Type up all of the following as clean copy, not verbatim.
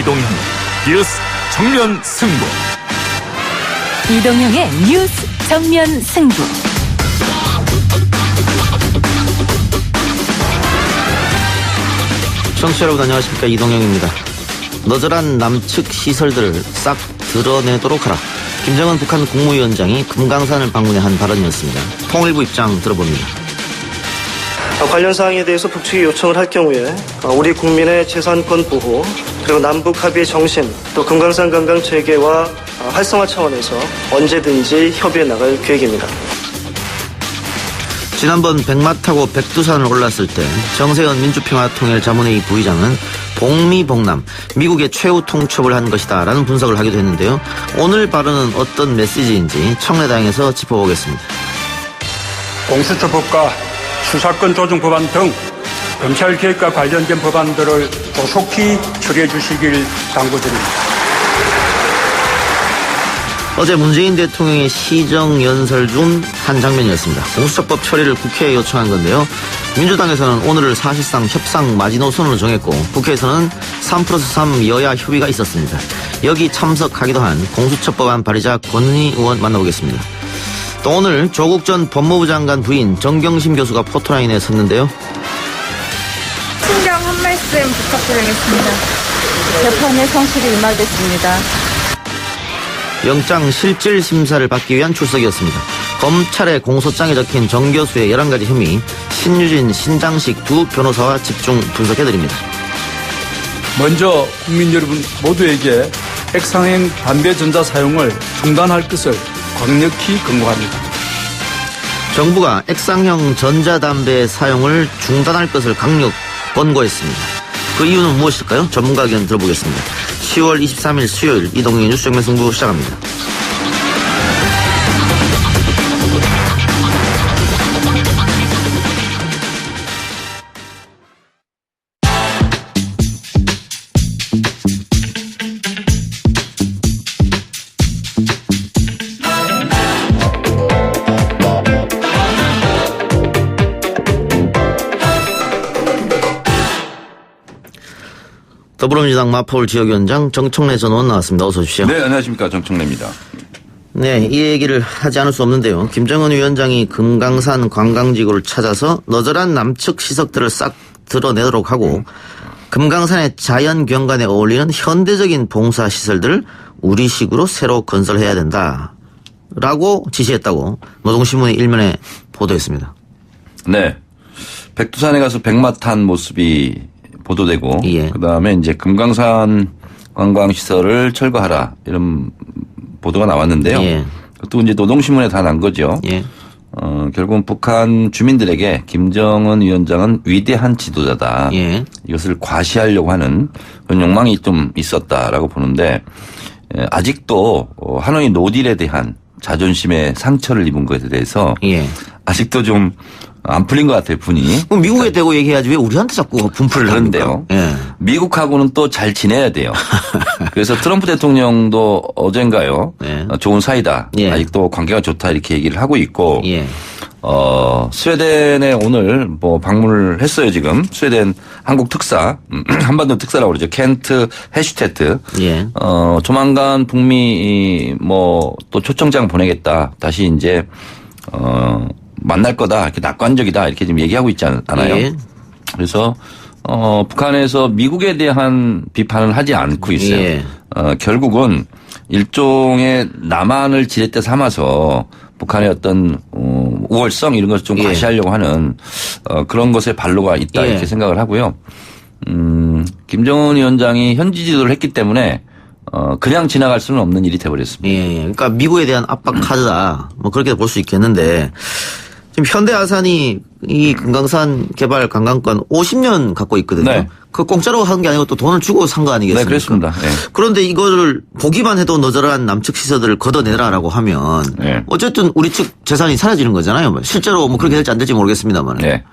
이동형 뉴스 정면 승부. 이동형의 뉴스 정면 승부. 청취자 여러분 안녕하십니까, 이동형입니다. 너절한 남측 시설들을 싹 드러내도록 하라. 김정은 북한 국무위원장이 금강산을 방문해 한 발언이었습니다. 통일부 입장 들어봅니다. 관련 사항에 대해서 북측이 요청을 할 경우에 우리 국민의 재산권 보호, 그리고 남북 합의의 정신, 또 금강산 관광 재개와 활성화 차원에서 언제든지 협의해 나갈 계획입니다. 지난번 백마 타고 백두산을 올랐을 때 정세현 민주평화통일자문회의 부의장은 복미복남, 미국의 최후 통첩을 한 것이다 라는 분석을 하기도 했는데요. 오늘 발언은 어떤 메시지인지 청래당에서 짚어보겠습니다. 공수처법과 수사권 조정 법안 등 검찰개혁과 관련된 법안들을 조속히 처리해 주시길 당부드립니다. 어제 문재인 대통령의 시정연설 중 한 장면이었습니다. 공수처법 처리를 국회에 요청한 건데요. 민주당에서는 오늘을 사실상 협상 마지노선으로 정했고 국회에서는 3+3 여야 협의가 있었습니다. 여기 참석하기도 한 공수처법안 발의자 권은희 의원 만나보겠습니다. 또 오늘 조국 전 법무부 장관 부인 정경심 교수가 포토라인에 섰는데요. 친정 한 말씀 부탁드리겠습니다. 재판의 성실이 임하겠습니다. 영장 실질 심사를 받기 위한 출석이었습니다. 검찰의 공소장에 적힌 정 교수의 11가지 혐의, 신유진, 신장식 두 변호사와 집중 분석해드립니다. 먼저 국민 여러분 모두에게 액상행 담배 전자 사용을 중단할 것을 강력히 권고합니다. 정부가 액상형 전자담배 사용을 중단할 것을 강력 권고했습니다. 그 이유는 무엇일까요? 전문가 의견 들어보겠습니다. 10월 23일 수요일 이동형의 뉴스 정면 승부 시작합니다. 더불어민주당 마포울 지역위원장 정청래 전 의원 나왔습니다. 어서 오십시오. 네, 안녕하십니까. 정청래입니다. 네, 이 얘기를 하지 않을 수 없는데요. 김정은 위원장이 금강산 관광지구를 찾아서 너절한 남측 시설들을 싹 드러내도록 하고 금강산의 자연경관에 어울리는 현대적인 봉사시설들을 우리식으로 새로 건설해야 된다라고 지시했다고 노동신문이 일면에 보도했습니다. 네. 백두산에 가서 백마 탄 모습이 보도되고 예. 그다음에 이제 금강산 관광시설을 철거하라 이런 보도가 나왔는데요. 예. 그것도 이제 노동신문에 다 난 거죠. 예. 결국은 북한 주민들에게 김정은 위원장은 위대한 지도자다. 예. 이것을 과시하려고 하는 그런 욕망이 좀 있었다라고 보는데 아직도 하노이 노딜에 대한 자존심의 상처를 입은 것에 대해서 예. 아직도 좀 안 풀린 것 같아요, 분이. 그럼 미국에 대고 얘기해야지 왜 우리한테 자꾸 분풀을 하는데요. 예. 미국하고는 또 잘 지내야 돼요. 그래서 트럼프 대통령도 어젠가요. 예. 좋은 사이다. 예. 아직도 관계가 좋다 이렇게 얘기를 하고 있고. 예. 스웨덴에 오늘 뭐 방문을 했어요, 지금. 스웨덴 한국 특사, 한반도 특사라고 그러죠. 켄트 해슈테트. 예. 조만간 북미 뭐 또 초청장 보내겠다. 다시 이제 만날 거다. 이렇게 낙관적이다. 이렇게 지금 얘기하고 있지 않아요. 예. 그래서 북한에서 미국에 대한 비판을 하지 않고 있어요. 예. 결국은 일종의 남한을 지렛대 삼아서 북한의 어떤 우월성 이런 것을 좀 예. 과시하려고 하는 그런 것에 발로가 있다 예. 이렇게 생각을 하고요. 김정은 위원장이 현지 지도를 했기 때문에 그냥 지나갈 수는 없는 일이 돼버렸습니다. 예. 그러니까 미국에 대한 압박 카드다. 뭐 그렇게 볼 수 있겠는데 지금 현대아산이 이 금강산 개발 관광권 50년 갖고 있거든요. 네. 그 공짜로 한 게 아니고 또 돈을 주고 산 거 아니겠습니까? 네, 그렇습니다. 네. 그런데 이거를 보기만 해도 너절한 남측 시설들을 걷어내라라고 하면 네. 어쨌든 우리 측 재산이 사라지는 거잖아요. 실제로 뭐 그렇게 될지 안 될지 모르겠습니다만. 네.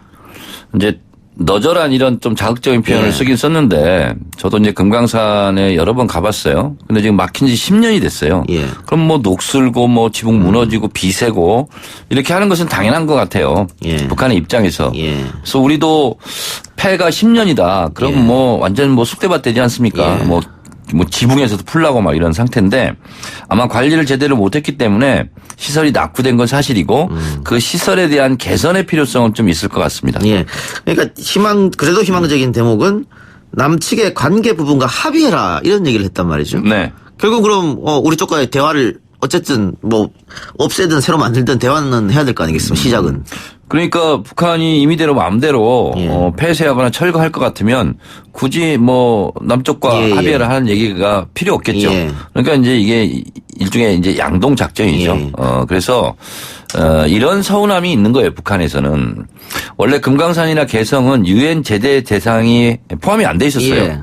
이제 너절한 이런 좀 자극적인 표현을 예. 쓰긴 썼는데 저도 이제 금강산에 여러 번 가봤어요. 근데 지금 막힌 지 10년이 됐어요. 예. 그럼 뭐 녹슬고 뭐 지붕 무너지고 비세고 이렇게 하는 것은 당연한 것 같아요. 예. 북한의 입장에서. 예. 그래서 우리도 폐가 10년이다. 그럼 예. 뭐 완전 뭐 쑥대밭 되지 않습니까? 예. 뭐 뭐 지붕에서도 풀나고 막 이런 상태인데 아마 관리를 제대로 못했기 때문에 시설이 낙후된 건 사실이고 그 시설에 대한 개선의 필요성은 좀 있을 것 같습니다. 예. 그러니까 그래도 희망적인 대목은 남측의 관계 부분과 합의해라 이런 얘기를 했단 말이죠. 네. 결국 그럼 우리 쪽과의 대화를 어쨌든 뭐 없애든 새로 만들든 대화는 해야 될 거 아니겠습니까? 시작은. 그러니까 북한이 임의대로 마음대로 예. 폐쇄하거나 철거할 것 같으면 굳이 뭐 남쪽과 예, 예. 합의를 하는 얘기가 필요 없겠죠. 예. 그러니까 이제 이게 일종의 이제 양동 작전이죠. 예. 그래서 이런 서운함이 있는 거예요. 북한에서는 원래 금강산이나 개성은 유엔 제재 대상이 포함이 안 돼 있었어요. 예.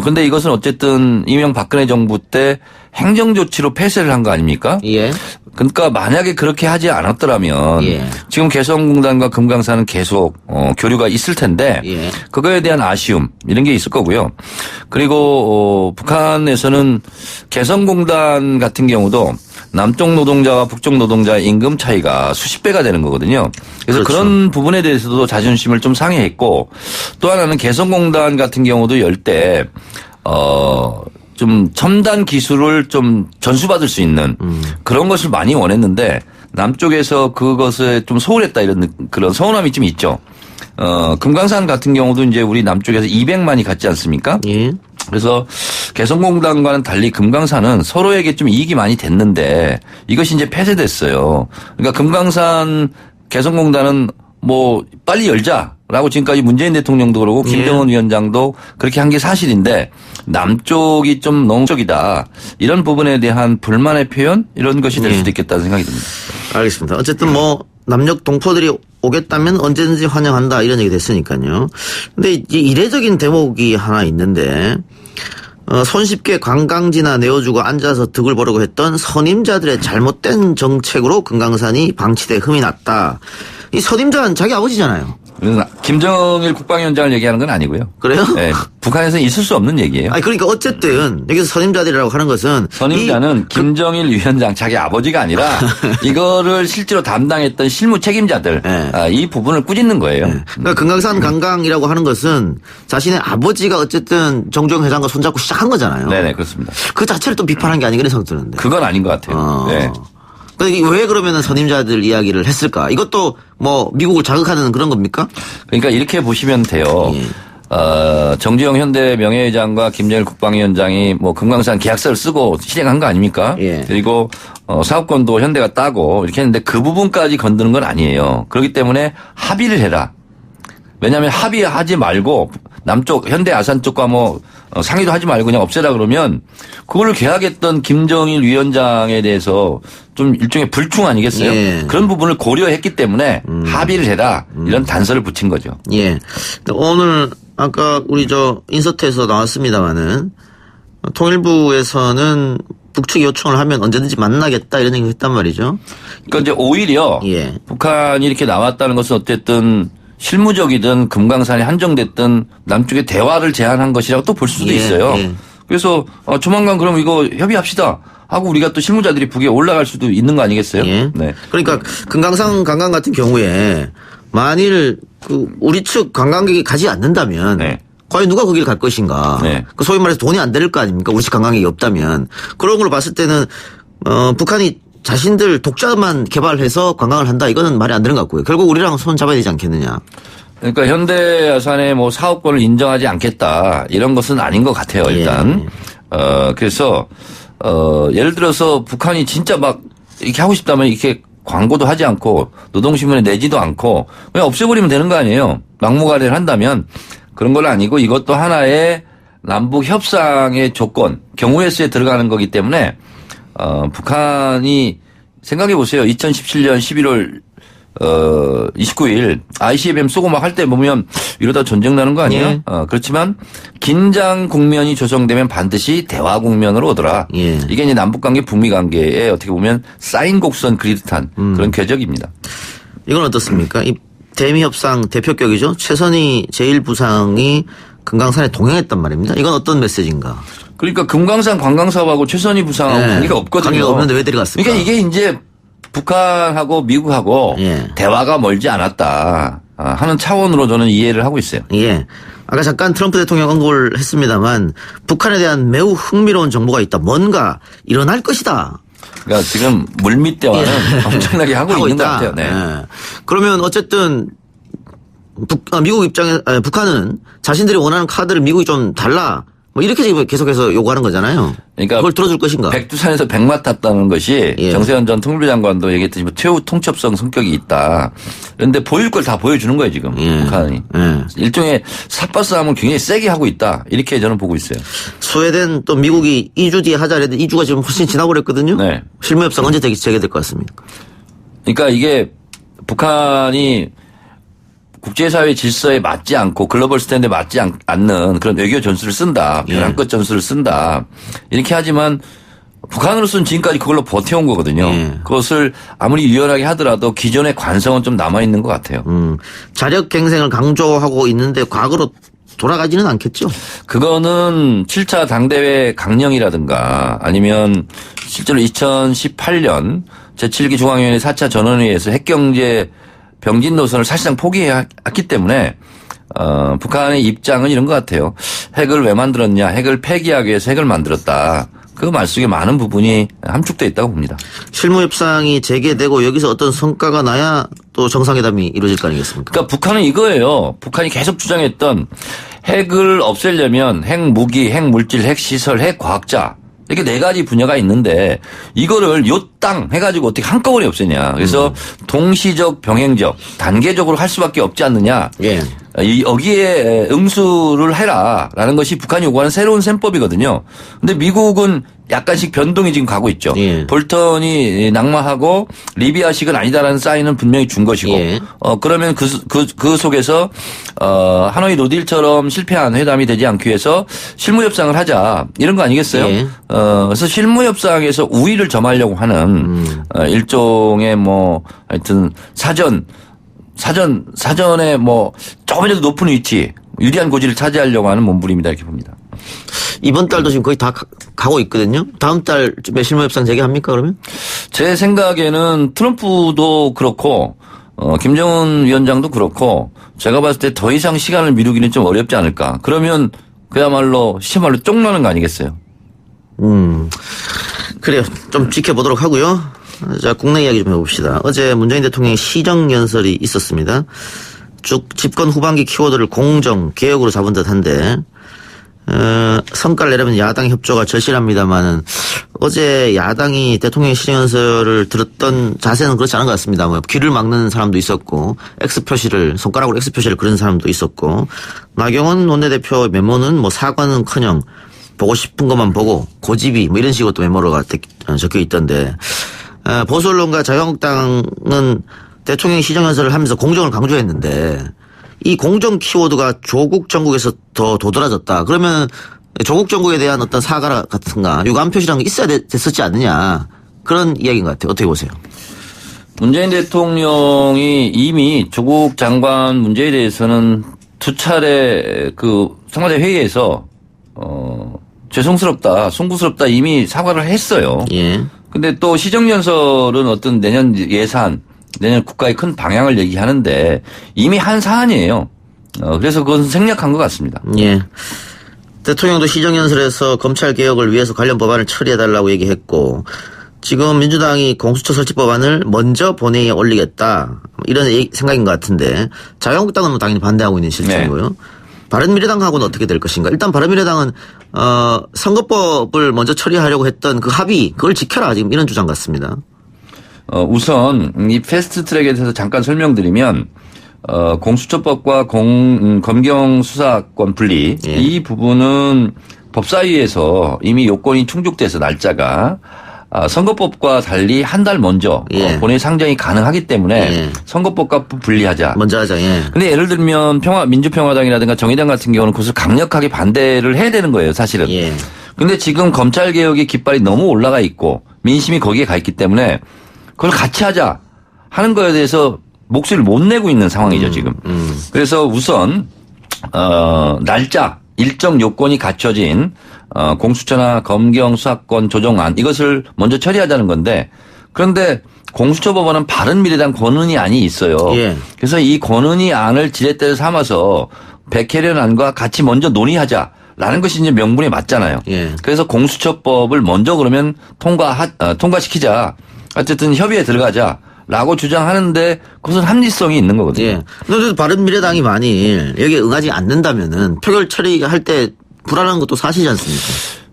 근데 이것은 어쨌든 이명박근혜 정부 때 행정조치로 폐쇄를 한 거 아닙니까? 예. 그러니까 만약에 그렇게 하지 않았더라면 예. 지금 개성공단과 금강산은 계속 교류가 있을 텐데 예. 그거에 대한 아쉬움 이런 게 있을 거고요. 그리고 북한에서는 개성공단 같은 경우도 남쪽 노동자와 북쪽 노동자의 임금 차이가 수십 배가 되는 거거든요. 그래서 그렇죠. 그런 부분에 대해서도 자존심을 좀 상해했고 또 하나는 개성공단 같은 경우도 열 때 좀 첨단 기술을 좀 전수받을 수 있는 그런 것을 많이 원했는데 남쪽에서 그것에 좀 소홀했다 이런 그런 서운함이 좀 있죠. 금강산 같은 경우도 이제 우리 남쪽에서 200만이 갔지 않습니까? 예. 그래서 개성공단과는 달리 금강산은 서로에게 좀 이익이 많이 됐는데 이것이 이제 폐쇄됐어요. 그러니까 금강산 개성공단은 뭐 빨리 열자라고 지금까지 문재인 대통령도 그러고 김정은 위원장도 그렇게 한 게 사실인데 남쪽이 좀 농적이다 이런 부분에 대한 불만의 표현 이런 것이 될 수도 있겠다는 생각이 듭니다. 알겠습니다. 어쨌든 뭐 남녘 동포들이 오겠다면 언제든지 환영한다 이런 얘기 됐으니까요. 근데 이제 이례적인 대목이 하나 있는데 손쉽게 관광지나 내어주고 앉아서 득을 보려고 했던 선임자들의 잘못된 정책으로 금강산이 방치돼 흠이 났다. 이 선임자는 자기 아버지잖아요. 그래서 김정일 국방위원장을 얘기하는 건 아니고요. 그래요? 네, 북한에서는 있을 수 없는 얘기예요. 아니 그러니까 어쨌든 여기서 선임자들이라고 하는 것은 선임자는 김정일 위원장 자기 아버지가 아니라 이거를 실제로 담당했던 실무 책임자들 네. 이 부분을 꾸짖는 거예요. 그러니까 금강산 관광이라고 하는 것은 자신의 아버지가 어쨌든 정주영 회장과 손잡고 시작한 거잖아요. 네네 그렇습니다. 그 자체를 또 비판한 게 아닌가 생각 드는데. 그건 아닌 것 같아요. 네. 근데 왜 그러면은 선임자들 이야기를 했을까? 이것도 뭐 미국을 자극하는 그런 겁니까? 그러니까 이렇게 보시면 돼요. 정주영 현대 명예회장과 김정일 국방위원장이 뭐 금강산 계약서를 쓰고 실행한 거 아닙니까? 예. 그리고 사업권도 현대가 따고 이렇게 했는데 그 부분까지 건드는 건 아니에요. 그렇기 때문에 합의를 해라. 왜냐하면 합의하지 말고 남쪽 현대 아산 쪽과 뭐 상의도 하지 말고 그냥 없애라 그러면 그거를 계약했던 김정일 위원장에 대해서 좀 일종의 불충 아니겠어요? 예. 그런 부분을 고려했기 때문에 합의를 해라 이런 단서를 붙인 거죠. 예. 오늘 아까 우리 인서트에서 나왔습니다마는 통일부에서는 북측이 요청을 하면 언제든지 만나겠다 이런 얘기를 했단 말이죠. 그러니까 이제 오히려 예. 북한이 이렇게 나왔다는 것은 어쨌든 실무적이든 금강산이 한정됐든 남쪽의 대화를 제안한 것이라고 또 볼 수도 예, 있어요. 예. 그래서 조만간 그럼 이거 협의합시다 하고 우리가 또 실무자들이 북에 올라갈 수도 있는 거 아니겠어요? 예. 네. 그러니까 금강산 관광 같은 경우에 만일 우리 측 관광객이 가지 않는다면 네. 과연 누가 거기를 갈 것인가? 네. 그 소위 말해서 돈이 안 들 거 아닙니까? 우리 측 관광객이 없다면 그런 걸로 봤을 때는 북한이 자신들 독자만 개발해서 관광을 한다 이거는 말이 안 되는 것 같고요. 결국 우리랑 손 잡아야 되지 않겠느냐. 그러니까 현대아산의 뭐 사업권을 인정하지 않겠다 이런 것은 아닌 것 같아요. 일단 그래서 예를 들어서 북한이 진짜 막 이렇게 하고 싶다면 이렇게 광고도 하지 않고 노동신문에 내지도 않고 그냥 없애버리면 되는 거 아니에요. 막무가내를 한다면 그런 건 아니고 이것도 하나의 남북 협상의 조건 경우의 수에 들어가는 거기 때문에 북한이 생각해 보세요. 2017년 11월 29일 ICBM 쏘고 막 할 때 보면 이러다 전쟁 나는 거 아니에요? 예. 그렇지만 긴장 국면이 조성되면 반드시 대화 국면으로 오더라. 예. 이게 이제 남북 관계, 북미 관계에 어떻게 보면 사인 곡선 그리듯한 그런 궤적입니다. 이건 어떻습니까? 이 대미협상 대표격이죠. 최선희 제1부상이 금강산에 동행했단 말입니다. 이건 어떤 메시지인가? 그러니까 금강산 관광사업하고 최선희 부상하고 네. 관계가 없거든요. 관계가 없는데 왜 데려갔을까? 그러니까 이게 이제 북한하고 미국하고 예. 대화가 멀지 않았다 하는 차원으로 저는 이해를 하고 있어요. 예. 아까 잠깐 트럼프 대통령 언급을 했습니다만 북한에 대한 매우 흥미로운 정보가 있다. 뭔가 일어날 것이다. 그러니까 지금 물밑 대화는 엄청나게 하고 있는 것 같아요. 네. 그러면 어쨌든 미국 입장에 북한은 자신들이 원하는 카드를 미국이 좀 달라. 뭐 이렇게 지금 계속해서 요구하는 거잖아요. 그러니까 그걸 들어줄 것인가? 백두산에서 백마 탔다는 것이 예. 정세현 전 통일부 장관도 얘기했듯이 최후 통첩성 성격이 있다. 그런데 보일 걸 다 보여주는 거예요 지금 북한이. 일종의 삿바싸움을 굉장히 세게 하고 있다. 이렇게 저는 보고 있어요. 스웨덴 또 미국이 2주 뒤에 하자 했는데 2주가 지금 훨씬 지나버렸거든요. 네. 실무 협상 언제 재개될 것 같습니까? 그러니까 이게 북한이 국제사회 질서에 맞지 않고 글로벌 스탠드에 맞지 않는 그런 외교 전술을 쓴다. 벼랑끝 전술을 쓴다. 이렇게 하지만 북한으로서는 지금까지 그걸로 버텨온 거거든요. 그것을 아무리 유연하게 하더라도 기존의 관성은 좀 남아있는 것 같아요. 자력 갱생을 강조하고 있는데 과거로 돌아가지는 않겠죠? 그거는 7차 당대회 강령이라든가 아니면 실제로 2018년 제7기 중앙위원회 4차 전원회의에서 핵경제 병진 노선을 사실상 포기했기 때문에 북한의 입장은 이런 것 같아요. 핵을 왜 만들었냐. 핵을 폐기하기 위해서 핵을 만들었다. 그 말 속에 많은 부분이 함축되어 있다고 봅니다. 실무 협상이 재개되고 여기서 어떤 성과가 나야 또 정상회담이 이루어질 거 아니겠습니까? 그러니까 북한은 이거예요. 북한이 계속 주장했던 핵을 없애려면 핵 무기, 핵 물질, 핵 시설, 핵 과학자 이렇게 4가지 분야가 있는데 이거를 요 땅 해가지고 어떻게 한꺼번에 없애냐. 그래서 동시적 병행적 단계적으로 할 수밖에 없지 않느냐. 예. 여기에 응수를 해라라는 것이 북한이 요구하는 새로운 셈법이거든요. 근데 미국은 약간씩 변동이 지금 가고 있죠. 예. 볼턴이 낙마하고 리비아식은 아니다라는 사인은 분명히 준 것이고. 예. 그러면 그 속에서 하노이 노딜처럼 실패한 회담이 되지 않기 위해서 실무 협상을 하자 이런 거 아니겠어요? 예. 그래서 실무 협상에서 우위를 점하려고 하는 일종의 뭐 하여튼 사전에 뭐 조금이라도 높은 위치, 유리한 고지를 차지하려고 하는 몸부림이다 이렇게 봅니다. 이번 달도 지금 거의 다 가고 있거든요. 다음 달쯤에 실무 협상 재개합니까 그러면? 제 생각에는 트럼프도 그렇고 김정은 위원장도 그렇고 제가 봤을 때 더 이상 시간을 미루기는 좀 어렵지 않을까. 그러면 그야말로 시말로 쫑나는 거 아니겠어요? 그래요. 좀 지켜보도록 하고요. 자, 국내 이야기 좀 해봅시다. 어제 문재인 대통령의 시정연설이 있었습니다. 쭉 집권 후반기 키워드를 공정, 개혁으로 잡은 듯한데 성과를 내려면 야당 협조가 절실합니다만은 어제 야당이 대통령의 시정연설을 들었던 자세는 그렇지 않은 것 같습니다. 뭐 귀를 막는 사람도 있었고 손가락으로 X표시를 그린 사람도 있었고 나경원 원내대표 메모는 뭐 사과는커녕 보고 싶은 것만 보고 고집이 뭐 이런 식으로 또 메모가 적혀 있던데 보수 언론과 자유한국당은 대통령이 시정연설을 하면서 공정을 강조했는데 이 공정 키워드가 조국 정국에서 더 도드라졌다. 그러면 조국 정국에 대한 어떤 사과 같은가 유감 표시라는 게 있어야 됐었지 않느냐. 그런 이야기인 것 같아요. 어떻게 보세요? 문재인 대통령이 이미 조국 장관 문제에 대해서는 2차례 그 청와대 회의에서 죄송스럽다, 송구스럽다 이미 사과를 했어요. 예. 근데 또 시정연설은 어떤 내년 예산, 내년 국가의 큰 방향을 얘기하는데 이미 한 사안이에요. 그래서 그것은 생략한 것 같습니다. 예. 대통령도 시정연설에서 검찰 개혁을 위해서 관련 법안을 처리해달라고 얘기했고 지금 민주당이 공수처 설치 법안을 먼저 본회의에 올리겠다 이런 생각인 것 같은데 자유한국당은 뭐 당연히 반대하고 있는 실정이고요. 네. 바른미래당하고는 어떻게 될 것인가? 일단 바른미래당은 선거법을 먼저 처리하려고 했던 그 합의 그걸 지켜라 지금 이런 주장 같습니다. 우선 이 패스트트랙에 대해서 잠깐 설명드리면 공수처법과 검경수사권 분리 예. 이 부분은 법사위에서 이미 요건이 충족돼서 날짜가 선거법과 달리 한 달 먼저 예. 본회의 상정이 가능하기 때문에 예. 선거법과 분리하자. 먼저 하자. 예. 근데 예를 들면 민주평화당이라든가 정의당 같은 경우는 그것을 강력하게 반대를 해야 되는 거예요, 사실은. 예. 근데 지금 검찰 개혁의 깃발이 너무 올라가 있고 민심이 거기에 가 있기 때문에 그걸 같이 하자 하는 거에 대해서 목소리를 못 내고 있는 상황이죠, 지금. 그래서 우선 날짜 일정 요건이 갖춰진 공수처나 검경 수사권 조정안 이것을 먼저 처리하자는 건데 그런데 공수처 법안은 바른미래당 권은희 안이 있어요. 예. 그래서 이 권은희 안을 지렛대를 삼아서 백혜련안과 같이 먼저 논의하자라는 것이 이제 명분에 맞잖아요. 예. 그래서 공수처법을 먼저 그러면 통과시키자. 어쨌든 협의에 들어가자라고 주장하는데 그것은 합리성이 있는 거거든요. 예. 그런데 바른미래당이 만일 여기에 응하지 않는다면은 표결 처리할 때 불안한 것도 사실이지 않습니까?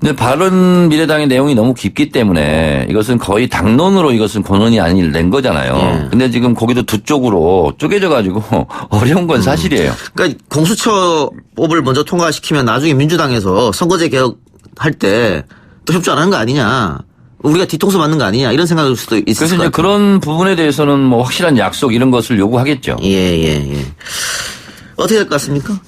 근데 바른미래당의 내용이 너무 깊기 때문에 이것은 거의 당론으로 이것은 권한이 아닌 낸 거잖아요. 예. 근데 지금 거기도 두 쪽으로 쪼개져 가지고 어려운 건 사실이에요. 그러니까 공수처법을 먼저 통과시키면 나중에 민주당에서 선거제 개혁할 때 또 협조 안 하는 거 아니냐. 우리가 뒤통수 맞는 거 아니냐 이런 생각일 수도 있을 것 그래서 같아요. 이제 그런 부분에 대해서는 뭐 확실한 약속 이런 것을 요구하겠죠. 예. 어떻게 될 것 같습니까?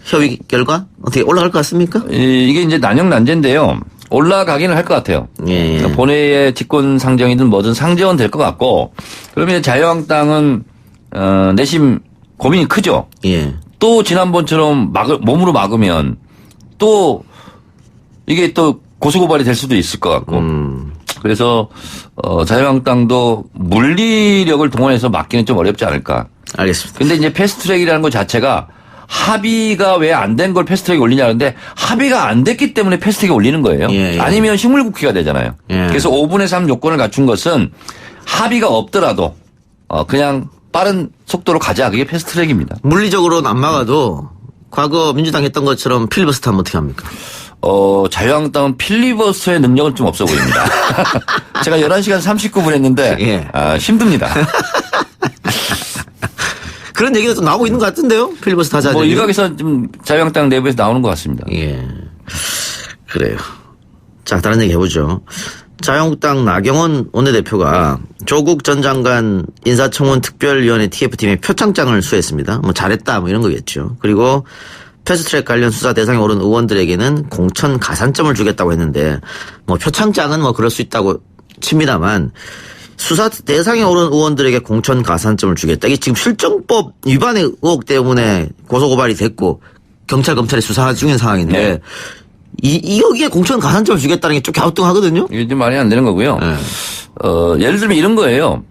협의 결과 어떻게 올라갈 것 같습니까? 이게 이제 난영난제인데요. 올라가기는 할 것 같아요. 예. 그러니까 본회의의 직권 상정이든 뭐든 상정은 될 것 같고 그러면 자유한국당은 내심 고민이 크죠. 예. 또 지난번처럼 몸으로 막으면 또 이게 또 고소고발이 될 수도 있을 것 같고 그래서 자유한국당도 물리력을 동원해서 막기는 좀 어렵지 않을까. 알겠습니다. 근데 이제 패스트트랙이라는 것 자체가 합의가 왜 안 된 걸 패스트트랙에 올리냐는데 합의가 안 됐기 때문에 패스트트랙에 올리는 거예요. 예. 아니면 식물국회가 되잖아요. 예. 그래서 5분의 3 요건을 갖춘 것은 합의가 없더라도 그냥 빠른 속도로 가자. 그게 패스트트랙입니다. 물리적으로는 안 막아도 과거 민주당 했던 것처럼 필리버스터 하면 어떻게 합니까? 자유한국당은 필리버스터의 능력은 좀 없어 보입니다. 제가 11시간 39분 했는데 예. 힘듭니다. 그런 얘기가 좀 나오고 있는 것 같은데요? 필리버스터 하자. 뭐 일각에서 좀 자유한국당 내부에서 나오는 것 같습니다. 예. 그래요. 자, 다른 얘기 해보죠. 자유한국당 나경원 원내대표가 조국 전 장관 인사청문 특별위원회 TF팀의 표창장을 수했습니다. 뭐 잘했다 뭐 이런 거겠죠. 그리고 패스트트랙 관련 수사 대상에 오른 의원들에게는 공천 가산점을 주겠다고 했는데 뭐 표창장은 뭐 그럴 수 있다고 칩니다만 수사 대상에 오른 의원들에게 공천 가산점을 주겠다. 이게 지금 실정법 위반의 의혹 때문에 고소고발이 됐고 경찰 검찰이 수사 중인 상황인데 네. 여기에 공천 가산점을 주겠다는 게 좀 갸우뚱하거든요. 이게 좀 말이 안 되는 거고요. 네. 예를 들면 이런 거예요.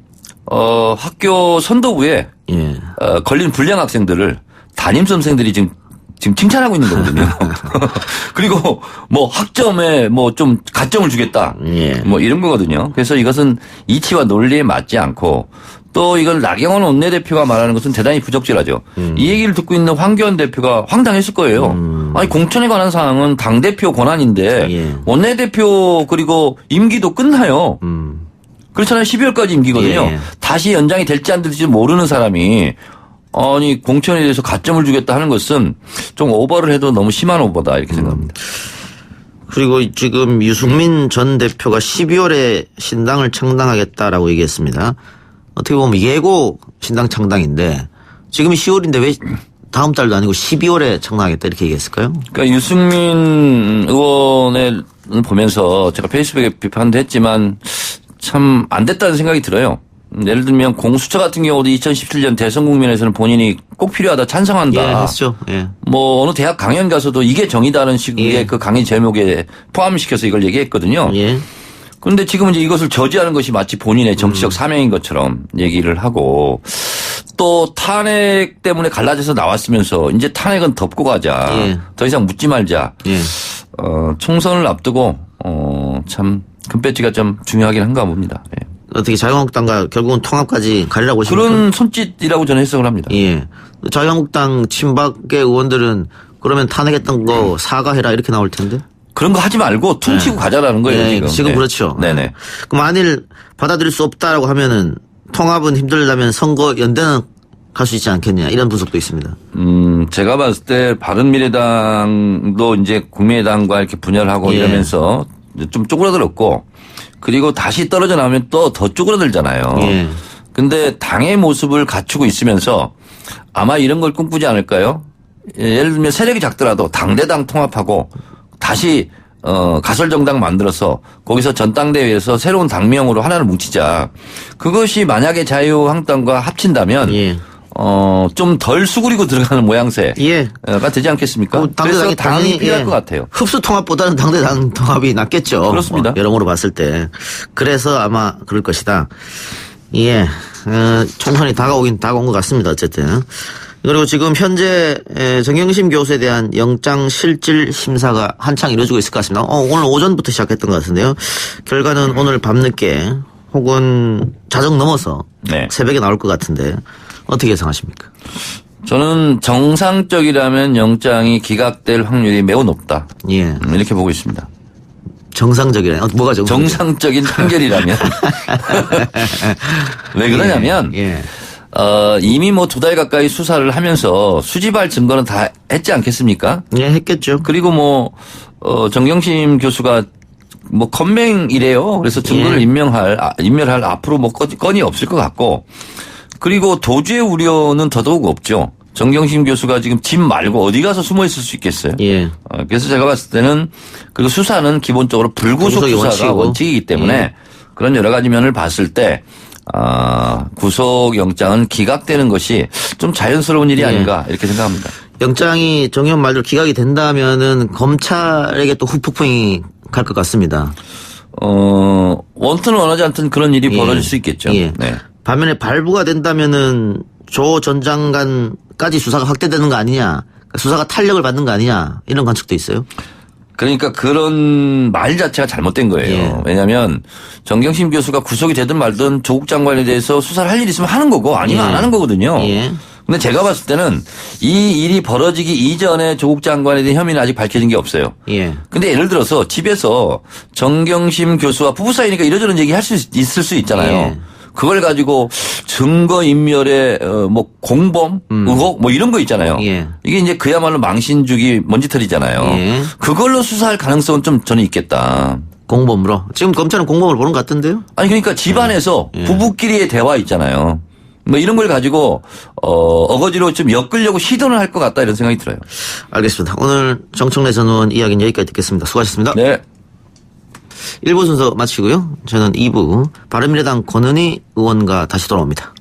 학교 선도부에 예. 걸린 불량 학생들을 담임 선생들이 지금 칭찬하고 있는 거거든요. 그리고 뭐 학점에 뭐 좀 가점을 주겠다. 예. 뭐 이런 거거든요. 그래서 이것은 이치와 논리에 맞지 않고 또 이건 나경원 원내대표가 말하는 것은 대단히 부적절하죠. 이 얘기를 듣고 있는 황교안 대표가 황당했을 거예요. 아니 공천에 관한 사항은 당대표 권한인데 예. 원내대표 그리고 임기도 끝나요. 그렇잖아요. 12월까지 임기거든요. 예. 다시 연장이 될지 안 될지 모르는 사람이 아니 공천에 대해서 가점을 주겠다 하는 것은 좀 오버를 해도 너무 심한 오버다 이렇게 생각합니다. 그리고 지금 유승민 전 대표가 12월에 신당을 창당하겠다라고 얘기했습니다. 어떻게 보면 예고 신당 창당인데 지금이 10월인데 왜 다음 달도 아니고 12월에 창당하겠다 이렇게 얘기했을까요? 그러니까 유승민 의원을 보면서 제가 페이스북에 비판도 했지만 참 안 됐다는 생각이 들어요. 예를 들면 공수처 같은 경우도 2017년 대선 국면에서는 본인이 꼭 필요하다 찬성한다. 예, 했죠. 예. 뭐 어느 대학 강연 가서도 이게 정의다는 식의 예. 그 강의 제목에 포함시켜서 이걸 얘기했거든요. 예. 그런데 지금은 이제 이것을 저지하는 것이 마치 본인의 정치적 사명인 것처럼 얘기를 하고 또 탄핵 때문에 갈라져서 나왔으면서 이제 탄핵은 덮고 가자. 예. 더 이상 묻지 말자. 예. 총선을 앞두고 참 금배지가 좀 중요하긴 한가 봅니다. 예. 어떻게 자유한국당과 결국은 통합까지 가리라고 보십니까? 그런 손짓이라고 저는 해석을 합니다. 예. 자유한국당 친박의 의원들은 그러면 탄핵했던 거 사과해라 이렇게 나올 텐데. 그런 거 하지 말고 퉁치고 가자라는 거예요. 예, 지금. 지금 네. 그렇죠. 네네. 그럼 만일 받아들일 수 없다라고 하면은 통합은 힘들다면 선거 연대는 갈 수 있지 않겠냐 이런 분석도 있습니다. 제가 봤을 때 바른미래당도 이제 국민의당과 이렇게 분열을 하고 예. 이러면서 좀 쪼그라들었고 그리고 다시 떨어져 나오면 또 더 쪼그라들잖아요. 예. 근데 당의 모습을 갖추고 있으면서 아마 이런 걸 꿈꾸지 않을까요? 예를 들면 세력이 작더라도 당대당 통합하고 다시 가설정당 만들어서 거기서 전당대회에서 새로운 당명으로 하나를 뭉치자. 그것이 만약에 자유한국당과 합친다면 예. 좀 덜 수그리고 들어가는 모양새가 예. 되지 않겠습니까? 당대당이 그래서 당이 필요할 것 같아요. 흡수 통합보다는 당대당 통합이 낫겠죠. 그렇습니다. 여러모로 봤을 때. 그래서 아마 그럴 것이다. 예. 총선이 다가오긴 다가온 것 같습니다. 어쨌든. 그리고 지금 현재 정경심 교수에 대한 영장 실질 심사가 한창 이루어지고 있을 것 같습니다. 오늘 오전부터 시작했던 것 같은데요. 결과는 오늘 밤늦게 혹은 자정 넘어서 네. 새벽에 나올 것 같은데 어떻게 예상하십니까? 저는 정상적이라면 영장이 기각될 확률이 매우 높다. 예. 이렇게 보고 있습니다. 정상적이라니 뭐가 정상적인 판결이라면. 왜 그러냐면 예. 이미 뭐 2달 가까이 수사를 하면서 수집할 증거는 다 했지 않겠습니까? 예, 했겠죠. 그리고 뭐 정경심 교수가 뭐 건맹이래요. 그래서 증거를 예. 인멸할 앞으로 뭐 건이 없을 것 같고, 그리고 도주의 우려는 더더욱 없죠. 정경심 교수가 지금 집 말고 어디 가서 숨어 있을 수 있겠어요. 예. 그래서 제가 봤을 때는 그리고 수사는 기본적으로 불구속 구속이 수사가 원칙이기 때문에 예. 그런 여러 가지 면을 봤을 때 구속 영장은 기각되는 것이 좀 자연스러운 일이 예. 아닌가 이렇게 생각합니다. 영장이 정의원 말대로 기각이 된다면은 검찰에게 또 후폭풍이 갈 것 같습니다. 원투는 원하지 않든 그런 일이 예. 벌어질 수 있겠죠. 예. 네. 반면에 발부가 된다면은 조 전 장관까지 수사가 확대되는 거 아니냐, 수사가 탄력을 받는 거 아니냐 이런 관측도 있어요. 그러니까 그런 말 자체가 잘못된 거예요. 예. 왜냐하면 정경심 교수가 구속이 되든 말든 조국 장관에 대해서 수사를 할 일이 있으면 하는 거고 아니면 예. 안 하는 거거든요. 예. 근데 제가 봤을 때는 이 일이 벌어지기 이전에 조국 장관에 대한 혐의는 아직 밝혀진 게 없어요. 예. 근데 예를 들어서 집에서 정경심 교수와 부부 사이니까 이러저런 얘기 할 수 있을 수 있잖아요. 예. 그걸 가지고 증거 인멸의 뭐 공범 의혹 뭐 이런 거 있잖아요. 예. 이게 이제 그야말로 망신주기 먼지털이잖아요. 예. 그걸로 수사할 가능성은 좀 저는 있겠다. 공범으로. 지금 검찰은 공범을 보는 것 같던데요? 아니 그러니까 집안에서 예. 부부끼리의 대화 있잖아요. 뭐 이런 걸 가지고 어거지로 좀 엮으려고 시도를 할 것 같다 이런 생각이 들어요. 알겠습니다. 오늘 정청래 전 의원 이야기는 여기까지 듣겠습니다. 수고하셨습니다. 네. 1부 순서 마치고요. 저는 2부 바른미래당 권은희 의원과 다시 돌아옵니다.